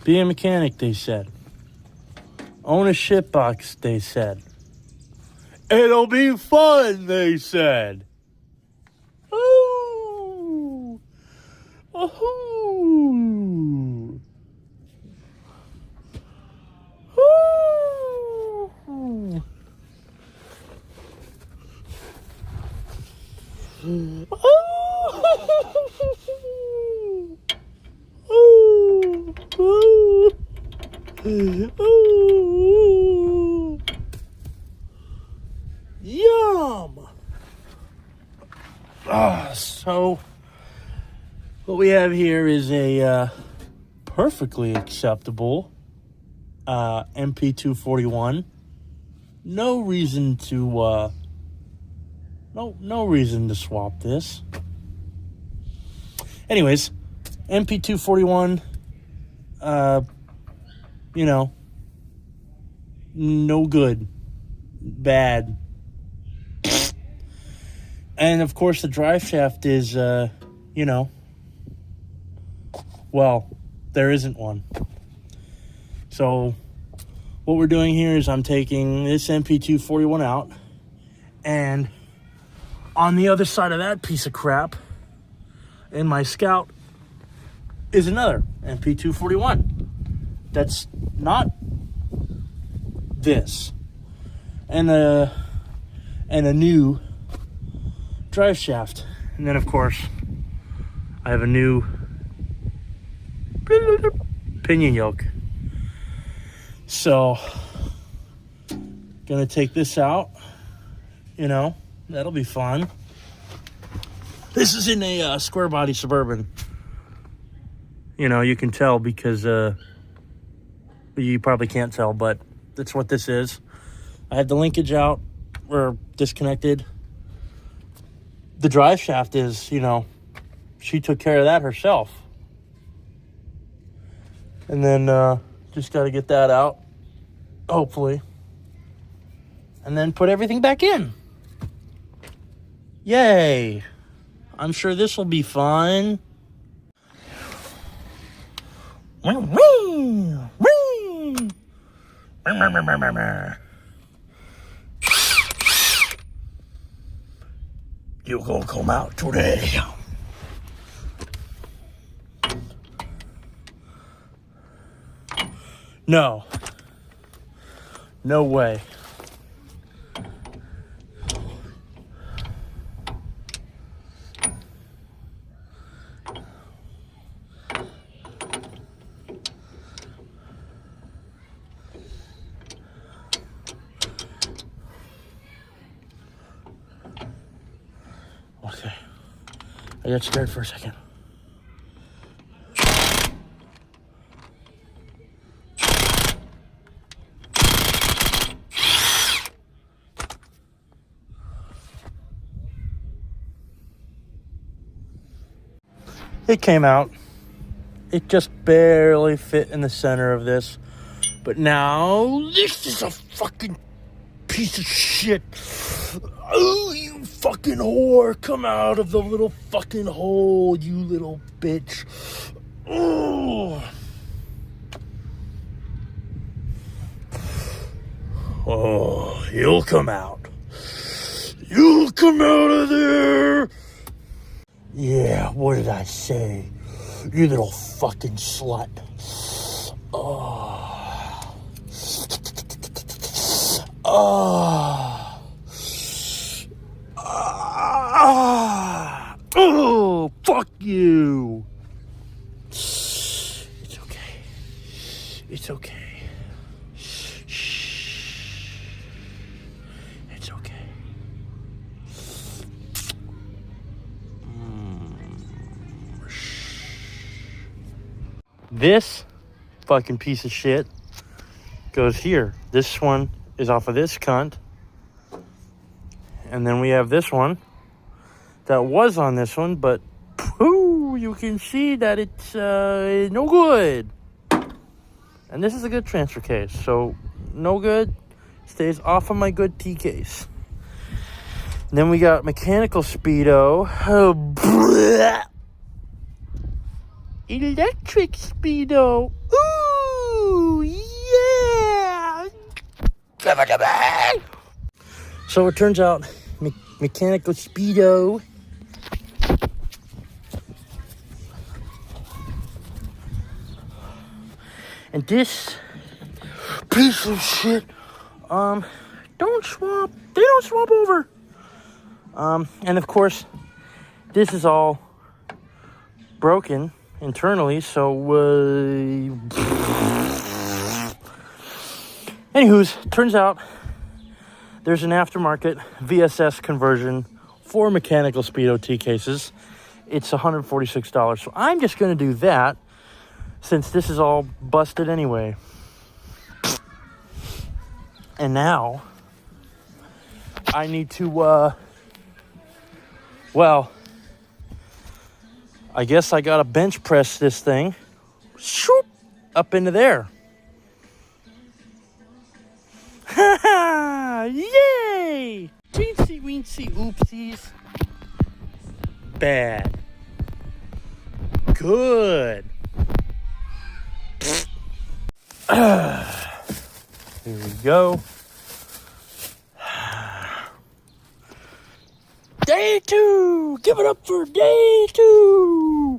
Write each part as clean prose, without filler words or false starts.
Be a mechanic, they said. Own a shit box, they said. It'll be fun, they said. Ooh. Ooh. Ooh. Ooh. Yum. So what we have here is a perfectly acceptable MP241. No reason to no reason to swap this. Anyways, MP241, no good, bad. And of course the drive shaft is, well, there isn't one. So what we're doing here is I'm taking this MP241 out, and on the other side of that piece of crap in my Scout is another MP241 that's not this, and a new drive shaft. And then of course I have a new pinion yoke. So gonna take this out, that'll be fun. This is in a square body Suburban. You can tell because you probably can't tell, but that's what this is. I had the linkage out or disconnected. The drive shaft is, she took care of that herself. And then just got to get that out, hopefully. And then put everything back in. Yay. I'm sure this will be fun. You gonna come out today? No. No way. Okay. I got scared for a second. It came out. It just barely fit in the center of this. But now, this is a fucking piece of shit. Oh, you fucking whore. Come out of the little fucking hole, you little bitch. Oh. Oh, you'll come out. You'll come out of there. Yeah, what did I say? You little fucking slut. Oh. Oh. Oh, fuck you. It's okay. It's okay. Shh. It's okay. This fucking piece of shit goes here. This one is off of this cunt. And then we have this one that was on this one, but pooh, you can see that it's no good. And this is a good transfer case, so no good. Stays off of my good T case. And then we got mechanical speedo. Oh, Electric Speedo. Ooh, yeah. Give it to me. So it turns out mechanical Speedo. And this piece of shit, they don't swap over. And of course, this is all broken internally, so, anywho's, turns out there's an aftermarket VSS conversion for mechanical Speedo T cases. It's $146, so I'm just going to do that since this is all busted anyway. And now I need to, well, I guess I gotta bench press this thing, shoop, up into there. Ha ha! Yay! Teensy weensy oopsies. Bad. Good. Here we go. Day 2! Give it up for day 2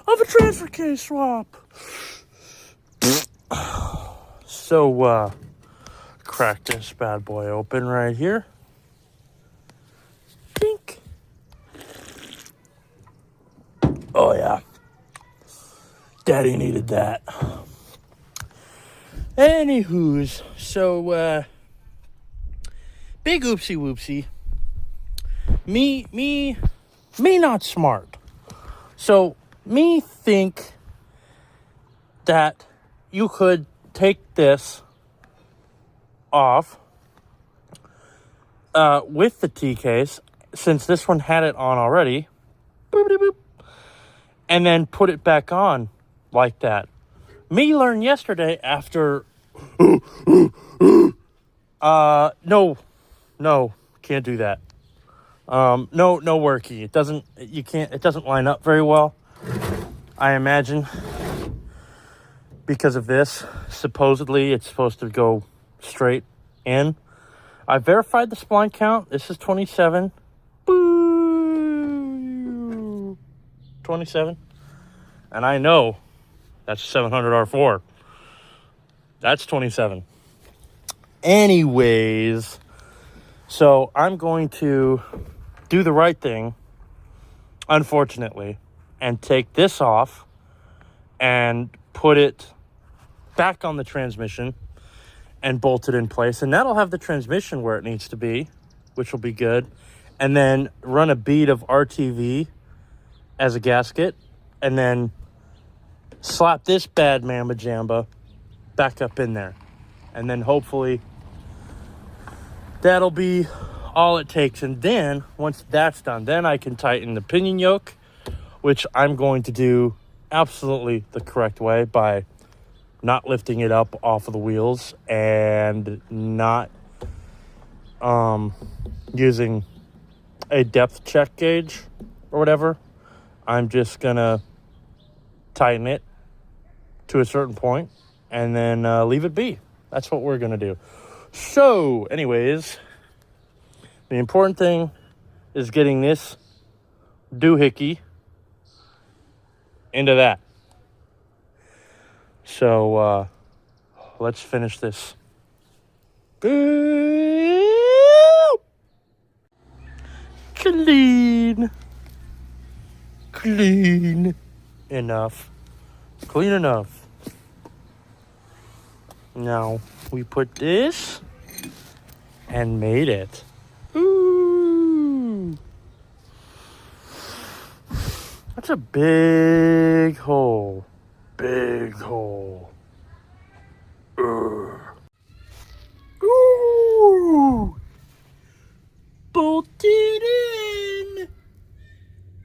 of a transfer case swap. So, crack this bad boy open right here. Dink. Oh, yeah. Daddy needed that. Anywho's, so, big oopsie whoopsie. Me not smart. So, me think that you could take this off with the T case, since this one had it on already, boop, boop, boop, and then put it back on like that. Me learned yesterday after, no, can't do that. No worky. It doesn't line up very well, I imagine, because of this. Supposedly, it's supposed to go straight in. I verified the spline count. This is 27. Boo! 27. And I know that's 700 R4. That's 27. Anyways, so I'm going to do the right thing, unfortunately, and take this off and put it back on the transmission and bolt it in place. And that'll have the transmission where it needs to be, which will be good. And then run a bead of RTV as a gasket, and then slap this bad mamba jamba back up in there. And then hopefully that'll be all it takes. And then once that's done, then I can tighten the pinion yoke, which I'm going to do absolutely the correct way by not lifting it up off of the wheels and not using a depth check gauge or whatever. I'm just gonna tighten it to a certain point and then leave it be. That's what we're gonna do. So anyways, the important thing is getting this doohickey into that. So let's finish this. Clean enough. Clean enough. Now we put this and made it. Ooh. That's a big hole. Big hole. Urgh. Ooh. Bolted in.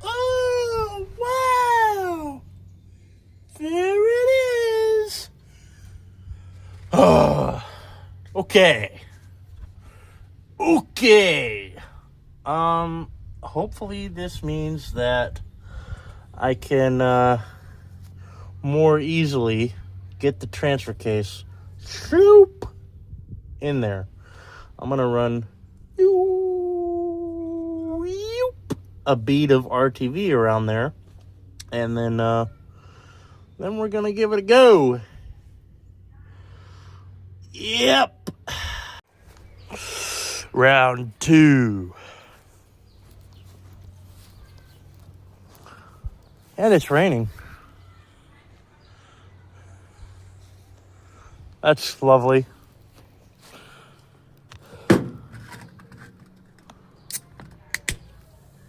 Oh, wow. There it is. Okay. Hopefully this means that I can more easily get the transfer case shoop in there. I'm going to run a bead of RTV around there, and then we're going to give it a go. Yep. Round 2. And it's raining. That's lovely.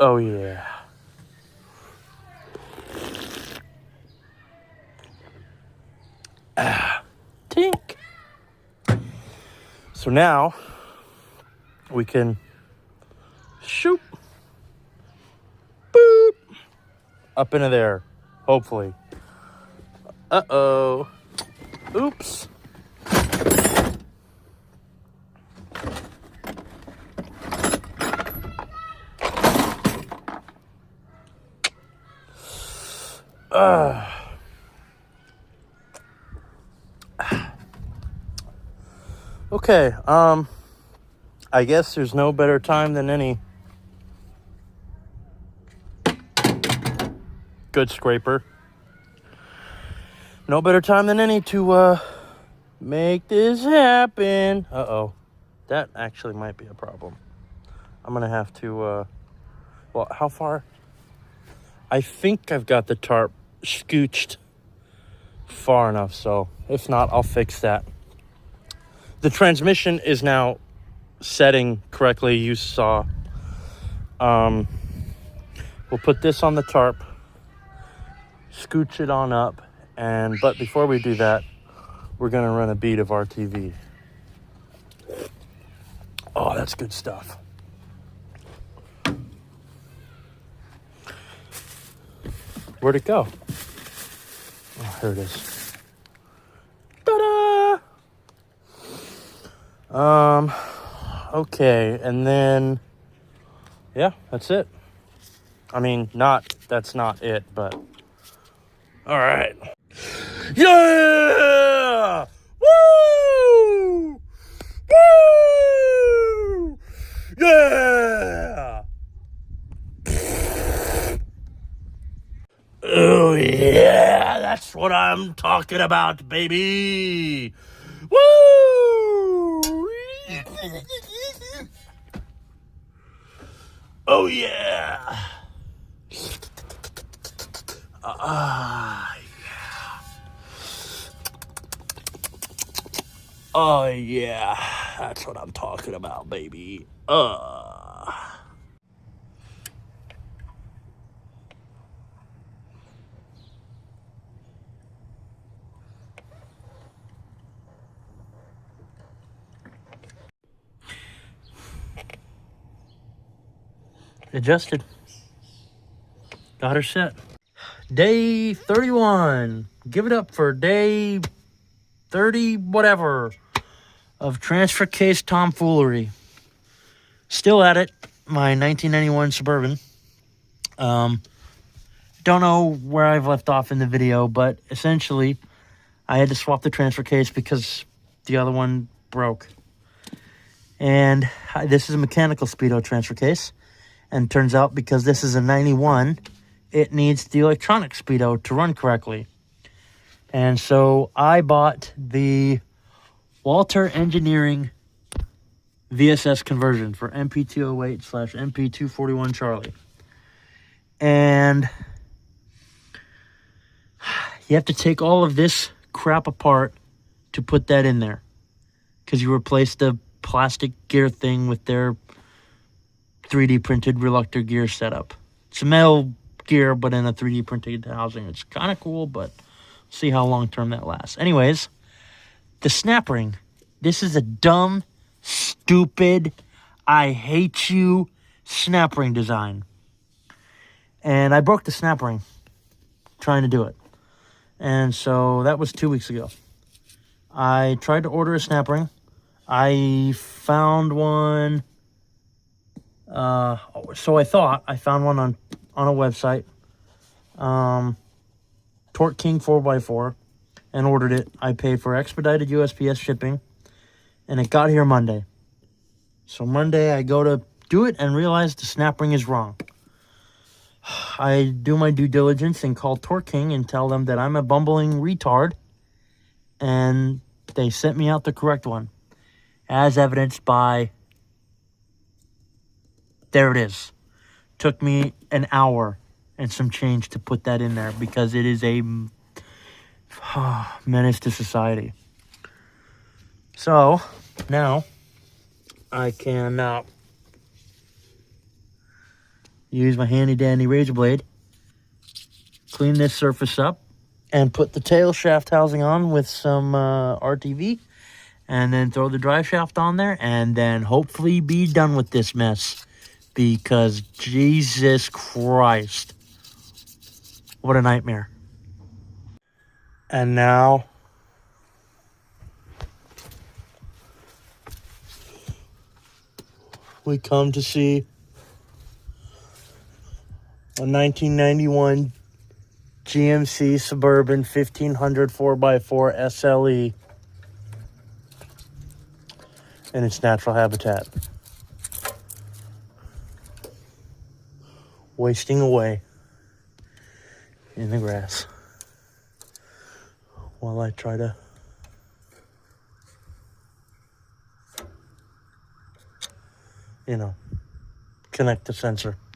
Oh, yeah. Tink. So now we can shoot, boop, up into there, hopefully. Uh-oh. Oops. Okay, I guess there's no better time than any. Good scraper. No better time than any to make this happen. Uh-oh. That actually might be a problem. I'm going to have to, well, how far? I think I've got the tarp scooched far enough, so if not, I'll fix that. The transmission is now setting correctly, you saw. We'll put this on the tarp, scooch it on up, but before we do that, we're going to run a bead of RTV. Oh, that's good stuff. Where'd it go? Oh, here it is. Ta-da! Okay, and then, yeah, that's it. I mean, that's not it, but, all right. Yeah! Woo! Woo! Yeah! Oh, yeah, that's what I'm talking about, baby. Woo! Oh, yeah. Yeah. Oh, yeah. That's what I'm talking about, baby. Adjusted. Got her set. Day 31. Give it up for day 30 whatever of transfer case tomfoolery. Still at it. My 1991 Suburban. Don't know where I've left off in the video, but essentially I had to swap the transfer case because the other one broke. And this is a mechanical Speedo transfer case. And turns out because this is a 91, it needs the electronic Speedo to run correctly. And so I bought the Walter Engineering VSS conversion for MP208/MP241 Charlie. And you have to take all of this crap apart to put that in there. Because you replace the plastic gear thing with their 3D printed reluctor gear setup. It's a metal gear, but in a 3D printed housing. It's kind of cool, but see how long term that lasts. Anyways, the snap ring. This is a dumb, stupid, I hate you snap ring design. And I broke the snap ring trying to do it. And so that was 2 weeks ago. I tried to order a snap ring. I found one. So I thought I found one on a website. $20 Torque King 4x4 and ordered it. I paid for expedited USPS shipping, and it got here Monday. So Monday I go to do it and realize the snap ring is wrong. I do my due diligence and call Torque King and tell them that I'm a bumbling retard, and they sent me out the correct one, as evidenced by, there it is. Took me an hour and some change to put that in there because it is a menace to society. So now I can use my handy dandy razor blade, clean this surface up, and put the tail shaft housing on with some RTV, and then throw the drive shaft on there, and then hopefully be done with this mess. Because Jesus Christ, what a nightmare. And now we come to see a 1991 GMC Suburban 1500 4x4 SLE in its natural habitat, wasting away in the grass while I try to connect the sensor.